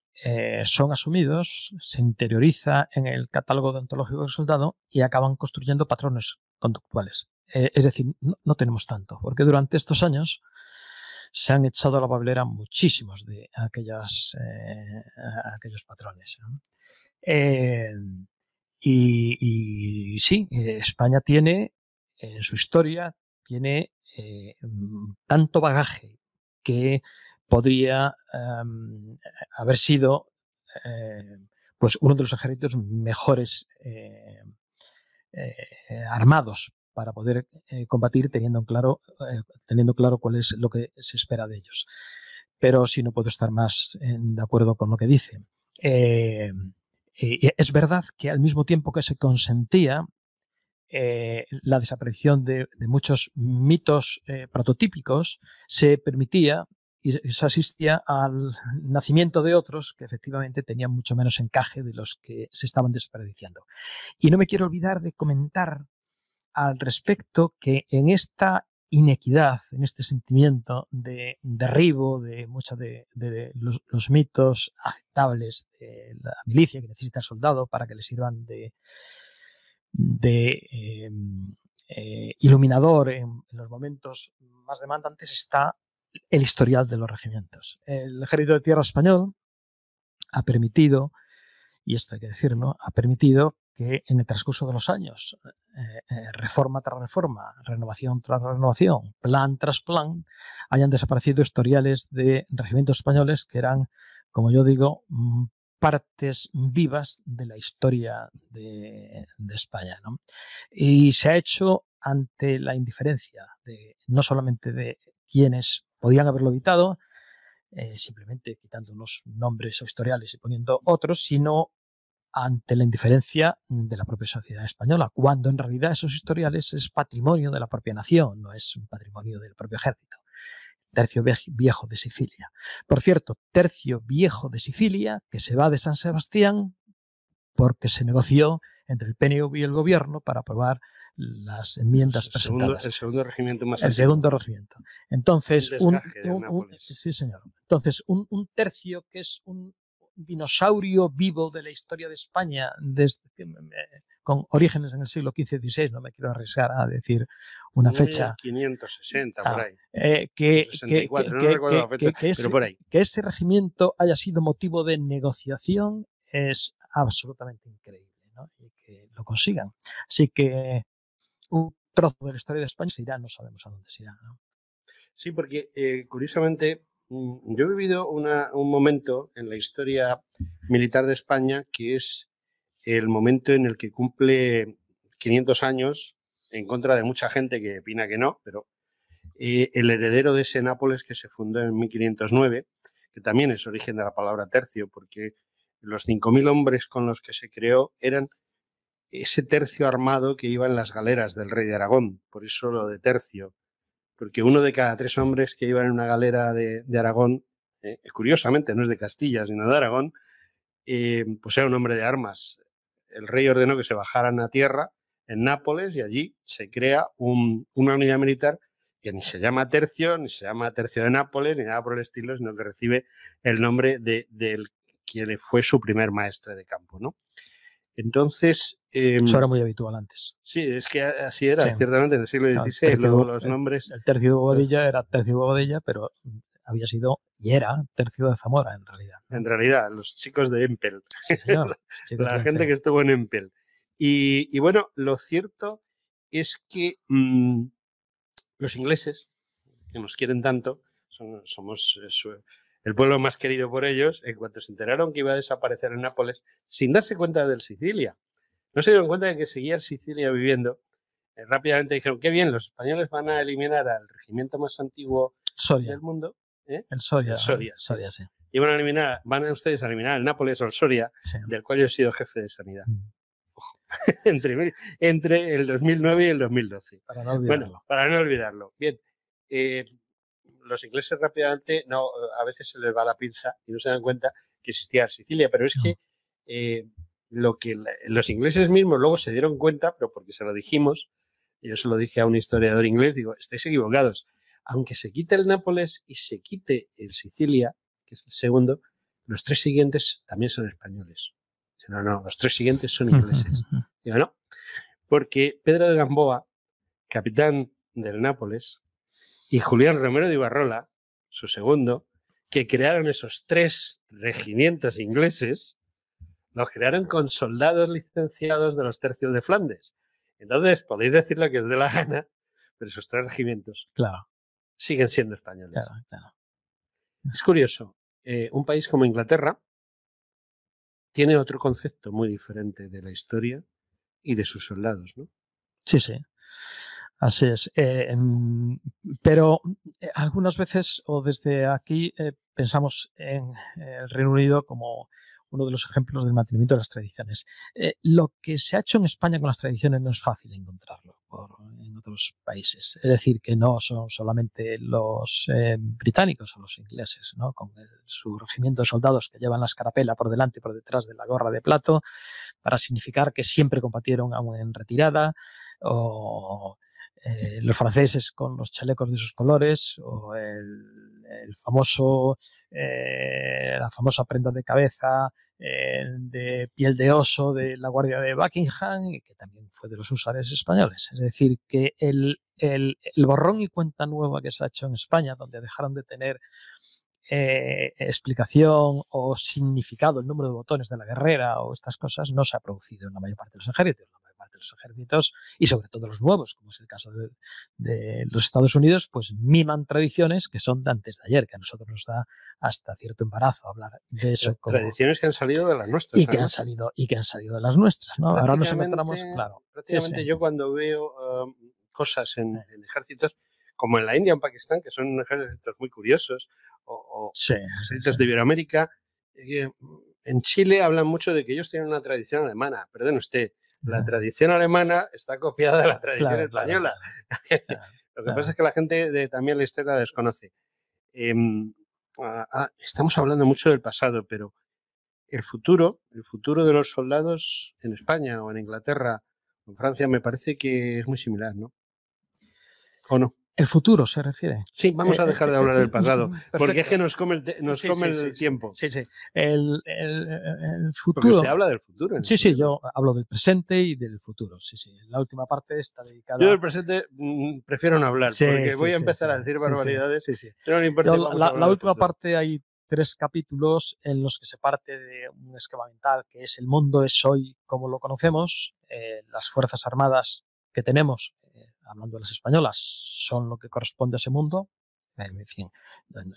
son asumidos, se interioriza en el catálogo deontológico del soldado y acaban construyendo patrones conductuales. Es decir, no tenemos tanto, porque durante estos años se han echado a la papelera muchísimos de aquellos patrones, ¿no? Y sí, España tiene, en su historia, tiene tanto bagaje que podría haber sido pues uno de los ejércitos mejores armados para poder combatir teniendo claro cuál es lo que se espera de ellos. Pero sí, no puedo estar más de acuerdo con lo que dice. Es verdad que al mismo tiempo que se consentía la desaparición de muchos mitos prototípicos, se permitía y se asistía al nacimiento de otros que efectivamente tenían mucho menos encaje de los que se estaban desperdiciando. Y no me quiero olvidar de comentar al respecto que en esta inequidad, en este sentimiento de derribo de muchos de los mitos aceptables de la milicia que necesita el soldado para que le sirvan de iluminador en los momentos más demandantes, está el historial de los regimientos. El Ejército de Tierra español ha permitido, y esto hay que decirlo, ha permitido que en el transcurso de los años, reforma tras reforma, renovación tras renovación, plan tras plan, hayan desaparecido historiales de regimientos españoles que eran, como yo digo, partes vivas de la historia de España, ¿no? Y se ha hecho ante la indiferencia no solamente de quienes podían haberlo evitado, simplemente quitando unos nombres o historiales y poniendo otros, sino ante la indiferencia de la propia sociedad española, cuando en realidad esos historiales es patrimonio de la propia nación, no es un patrimonio del propio ejército. Tercio Viejo de Sicilia. Por cierto, Tercio Viejo de Sicilia, que se va de San Sebastián porque se negoció entre el PNV y el gobierno para aprobar las enmiendas presentadas. El segundo regimiento más antiguo. El segundo regimiento. Entonces, sí, señor. Entonces, un tercio, que es dinosaurio vivo de la historia de España con orígenes en el siglo XV-XVI, no me quiero arriesgar a decir una fecha. 1560, por ahí. Que 64, no recuerdo la fecha, pero por ahí. Que ese regimiento haya sido motivo de negociación es absolutamente increíble, ¿no? Y que lo consigan. Así que un trozo de la historia de España se irá, no sabemos a dónde se irá, ¿no? Sí, porque curiosamente yo he vivido un momento en la historia militar de España que es el momento en el que cumple 500 años, en contra de mucha gente que opina que no, pero el heredero de ese Nápoles que se fundó en 1509, que también es origen de la palabra tercio, porque los 5.000 hombres con los que se creó eran ese tercio armado que iba en las galeras del rey de Aragón, por eso lo de tercio, porque uno de cada 3 hombres que iban en una galera de Aragón, curiosamente no es de Castilla, sino de Aragón, pues era un hombre de armas. El rey ordenó que se bajaran a tierra en Nápoles y allí se crea una unidad militar que ni se llama tercio, ni se llama tercio de Nápoles, ni nada por el estilo, sino que recibe el nombre del que fue su primer maestre de campo, ¿no? Entonces... eso era muy habitual antes. Sí, es que así era, sí. Ciertamente, en el siglo XVI, luego los nombres... El tercio de Bobadilla era tercio de Bobadilla, pero había sido y era tercio de Zamora, en realidad, ¿no? En realidad, los chicos de Empel. Sí, señor, la gente Empel. Que estuvo en Empel. Y bueno, lo cierto es que los ingleses, que nos quieren tanto, somos el pueblo más querido por ellos, en cuanto se enteraron que iba a desaparecer en Nápoles, sin darse cuenta del Sicilia, no se dieron cuenta de que seguía el Sicilia viviendo, rápidamente dijeron, qué bien, los españoles van a eliminar al regimiento más antiguo Soria. del mundo. El Soria. El Soria, Soria, sí. Y van ustedes a eliminar el Nápoles o el Soria, sí. Del cual yo he sido jefe de sanidad. Ojo. entre el 2009 y el 2012. Para no olvidarlo. Bueno, para no olvidarlo. Bien, los ingleses rápidamente, a veces se les va la pinza y no se dan cuenta que existía Sicilia, pero es que lo que los ingleses mismos luego se dieron cuenta, pero porque se lo dijimos, y yo se lo dije a un historiador inglés, digo, estáis equivocados. Aunque se quite el Nápoles y se quite el Sicilia, que es el segundo, los 3 siguientes también son españoles. No, los 3 siguientes son ingleses. Digo, no, porque Pedro de Gamboa, capitán del Nápoles, y Julián Romero de Ibarrola, su segundo, que crearon esos 3 regimientos ingleses, los crearon con soldados licenciados de los tercios de Flandes. Entonces, podéis decir lo que os dé la gana, pero esos 3 regimientos siguen siendo españoles. Claro. Es curioso, un país como Inglaterra tiene otro concepto muy diferente de la historia y de sus soldados, ¿no? Sí. Así es. Pero algunas veces, o desde aquí, pensamos en el Reino Unido como uno de los ejemplos del mantenimiento de las tradiciones. Lo que se ha hecho en España con las tradiciones no es fácil encontrarlo en otros países. Es decir, que no son solamente los británicos o los ingleses, ¿no? Con su regimiento de soldados que llevan la escarapela por delante y por detrás de la gorra de plato para significar que siempre combatieron aún en retirada, o los franceses con los chalecos de sus colores, o la famosa prenda de cabeza de piel de oso de la Guardia de Buckingham, y que también fue de los húsares españoles. Es decir, que el borrón y cuenta nueva que se ha hecho en España, donde dejaron de tener explicación o significado el número de botones de la guerrera o estas cosas, no se ha producido en la mayor parte de los ejércitos. La mayor parte de los ejércitos, y sobre todo los nuevos, como es el caso de los Estados Unidos, pues miman tradiciones que son de antes de ayer, que a nosotros nos da hasta cierto embarazo hablar de eso. Tradiciones que han salido de las nuestras. Y que han salido de las nuestras, ¿no? Ahora nos encontramos, claro. Prácticamente yo cuando veo cosas en ejércitos, como en la India o en Pakistán, que son ejércitos muy curiosos, o ejércitos de Iberoamérica, en Chile hablan mucho de que ellos tienen una tradición alemana. Perdón usted, la tradición alemana está copiada de la tradición española. Lo que pasa es que la gente también la historia la desconoce. Estamos hablando mucho del pasado, pero el futuro de los soldados en España o en Inglaterra o en Francia me parece que es muy similar, ¿no? ¿O no? ¿El futuro se refiere? Sí, vamos a dejar de hablar del pasado, porque es que nos come el tiempo. Sí. El Porque futuro. usted habla del futuro. Sí, yo hablo del presente y del futuro. Sí. La última parte está dedicada. Yo del presente prefiero no hablar, porque voy a empezar a decir barbaridades. Pero no importa. La última parte hay 3 capítulos en los que se parte de un esquema mental que es: el mundo es hoy como lo conocemos, las fuerzas armadas que tenemos, hablando de las españolas, son lo que corresponde a ese mundo. En fin,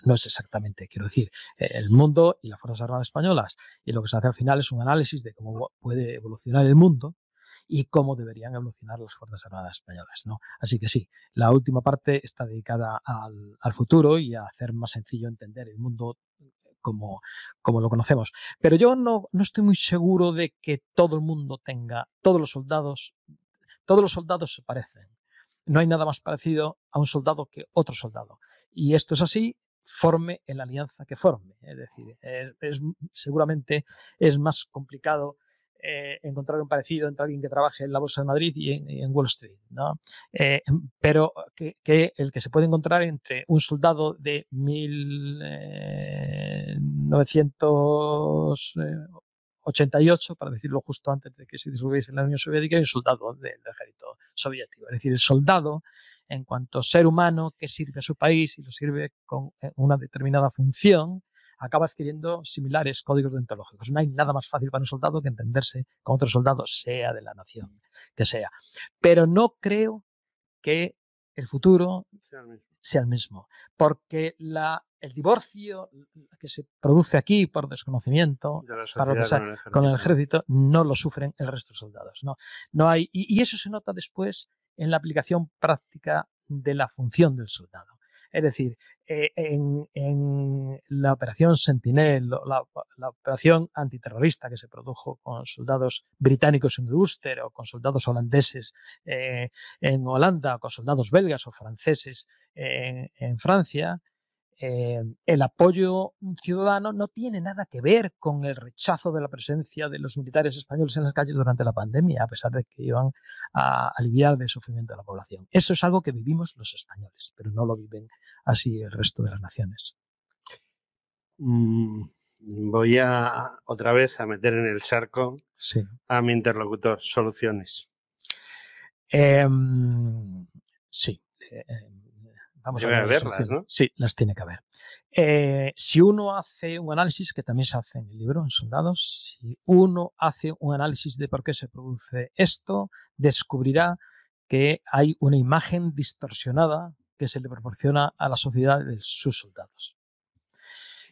no es exactamente, quiero decir, el mundo y las Fuerzas Armadas españolas, y lo que se hace al final es un análisis de cómo puede evolucionar el mundo y cómo deberían evolucionar las Fuerzas Armadas españolas, ¿no? Así que sí, la última parte está dedicada al futuro y a hacer más sencillo entender el mundo como lo conocemos. Pero yo no estoy muy seguro de que todo el mundo tenga, todos los soldados se parecen. No hay nada más parecido a un soldado que otro soldado. Y esto es así, forme en la alianza que forme. Es decir, seguramente es más complicado encontrar un parecido entre alguien que trabaje en la Bolsa de Madrid y en Wall Street, ¿no? Pero que el que se puede encontrar entre un soldado de 1988, para decirlo justo antes de que se disolviese la Unión Soviética, y un soldado del ejército soviético. Es decir, el soldado, en cuanto ser humano que sirve a su país y lo sirve con una determinada función, acaba adquiriendo similares códigos deontológicos. No hay nada más fácil para un soldado que entenderse con otro soldado, sea de la nación que sea. Pero no creo que el futuro sea el mismo, porque el divorcio que se produce aquí por desconocimiento para lo que sea, con el ejército no lo sufren el resto de soldados. No hay, y eso se nota después en la aplicación práctica de la función del soldado. Es decir, en la operación Sentinel, la operación antiterrorista que se produjo con soldados británicos en el Ulster o con soldados holandeses en Holanda, o con soldados belgas o franceses en Francia, el apoyo ciudadano no tiene nada que ver con el rechazo de la presencia de los militares españoles en las calles durante la pandemia, a pesar de que iban a aliviar el sufrimiento de la población. Eso es algo que vivimos los españoles, pero no lo viven así el resto de las naciones. Voy otra vez a meter en el charco a mi interlocutor. Soluciones. Sí. Vamos a verlas, ¿no? Sí, las tiene que haber. Si uno hace un análisis, que también se hace en el libro, en Soldados, si uno hace un análisis de por qué se produce esto, descubrirá que hay una imagen distorsionada que se le proporciona a la sociedad de sus soldados.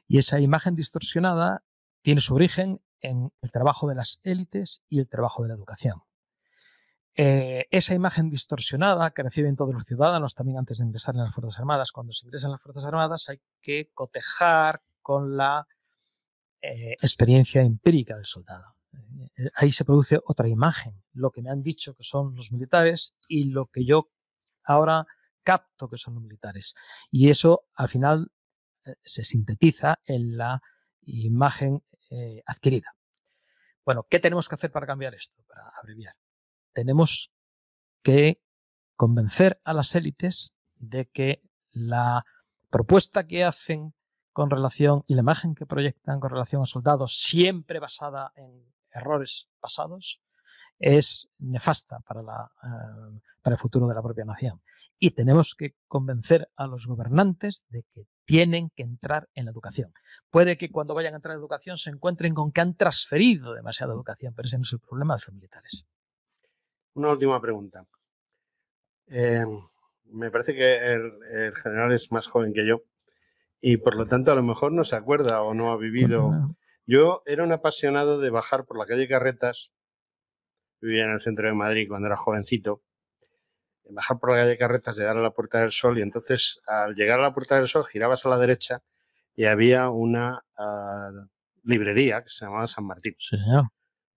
Y esa imagen distorsionada tiene su origen en el trabajo de las élites y el trabajo de la educación. Esa imagen distorsionada que reciben todos los ciudadanos también antes de ingresar en las Fuerzas Armadas. Cuando se ingresa en las Fuerzas Armadas hay que cotejar con la experiencia empírica del soldado. Ahí se produce otra imagen, lo que me han dicho que son los militares y lo que yo ahora capto que son los militares. Y eso al final se sintetiza en la imagen adquirida. Bueno, ¿qué tenemos que hacer para cambiar esto? Para abreviar. Tenemos que convencer a las élites de que la propuesta que hacen con relación y la imagen que proyectan con relación a soldados, siempre basada en errores pasados, es nefasta para el futuro de la propia nación. Y tenemos que convencer a los gobernantes de que tienen que entrar en la educación. Puede que cuando vayan a entrar en educación se encuentren con que han transferido demasiada educación, pero ese no es el problema de los militares. Una última pregunta. Me parece que el general es más joven que yo y por lo tanto a lo mejor no se acuerda o no ha vivido. Yo era un apasionado de bajar por la calle Carretas, vivía en el centro de Madrid cuando era jovencito, bajar por la calle Carretas, llegar a la Puerta del Sol y entonces al llegar a la Puerta del Sol girabas a la derecha y había una librería que se llamaba San Martín, sí, señor,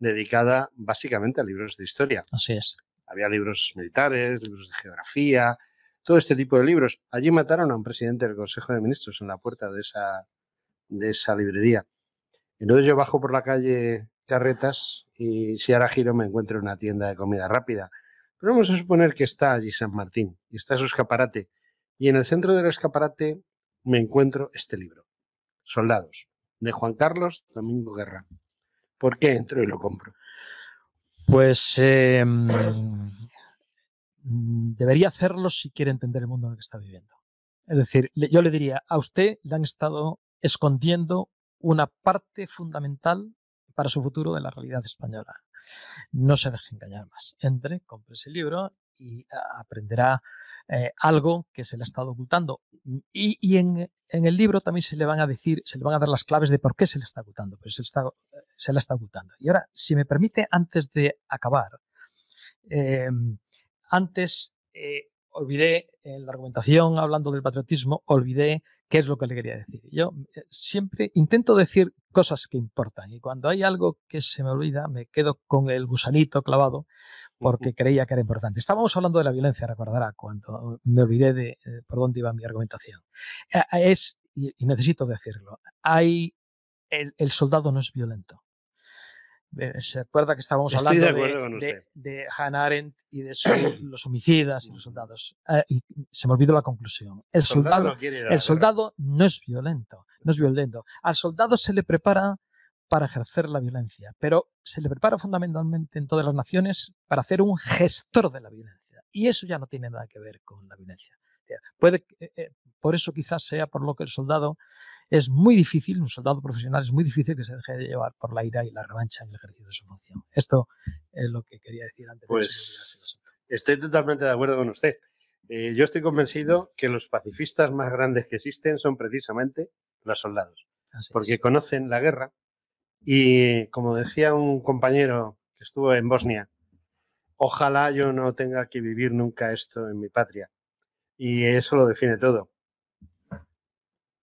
dedicada básicamente a libros de historia. Así es. Había libros militares, libros de geografía, todo este tipo de libros. Allí mataron a un presidente del Consejo de Ministros en la puerta de esa librería. Entonces yo bajo por la calle Carretas y si ahora giro me encuentro en una tienda de comida rápida. Pero vamos a suponer que está allí San Martín y está su escaparate Y en el centro del escaparate me encuentro este libro, Soldados, de Juan Carlos Domingo Guerra. ¿Por qué entro y lo compro? Pues debería hacerlo si quiere entender el mundo en el que está viviendo. Es decir, yo le diría, a usted le han estado escondiendo una parte fundamental para su futuro de la realidad española. No se deje engañar más. Entre, compre ese libro y aprenderá algo que se le ha estado ocultando. Y en el libro también se le van a decir, se le van a dar las claves de por qué se le está ocultando, pero se le está ocultando. Y ahora, si me permite, antes de acabar, antes olvidé en la argumentación hablando del patriotismo, olvidé qué es lo que le quería decir. Yo siempre intento decir cosas que importan y cuando hay algo que se me olvida me quedo con el gusanito clavado porque creía que era importante. Estábamos hablando de la violencia, recordará, cuando me olvidé de por dónde iba mi argumentación. Y necesito decirlo, el soldado no es violento. Se acuerda que estábamos hablando de Hannah Arendt y de los homicidas y los soldados. Y se me olvidó la conclusión. El soldado no es violento, no es violento. Al soldado se le prepara para ejercer la violencia, pero se le prepara fundamentalmente en todas las naciones para hacer un gestor de la violencia. Y eso ya no tiene nada que ver con la violencia. Por eso quizás sea por lo que el soldado es muy difícil, un soldado profesional es muy difícil que se deje de llevar por la ira y la revancha en el ejercicio de su función. Esto es lo que quería decir antes. Pues estoy totalmente de acuerdo con usted. Yo estoy convencido que los pacifistas más grandes que existen son precisamente los soldados, porque conocen la guerra y, como decía un compañero que estuvo en Bosnia, ojalá yo no tenga que vivir nunca esto en mi patria. Y eso lo define todo.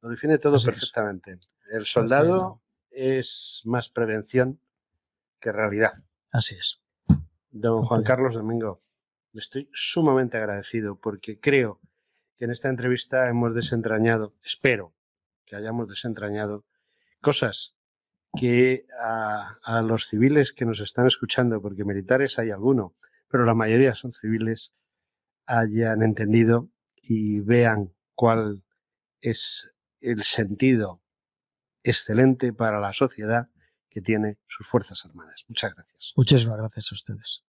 Lo define todo perfectamente. El soldado es más prevención que realidad. Así es. Don Juan Carlos Domingo, le estoy sumamente agradecido porque creo que en esta entrevista hemos desentrañado, espero que hayamos desentrañado cosas que a los civiles que nos están escuchando, porque militares hay alguno, pero la mayoría son civiles, hayan entendido y vean cuál es el sentido excelente para la sociedad que tiene sus Fuerzas Armadas. Muchas gracias. Muchísimas gracias a ustedes.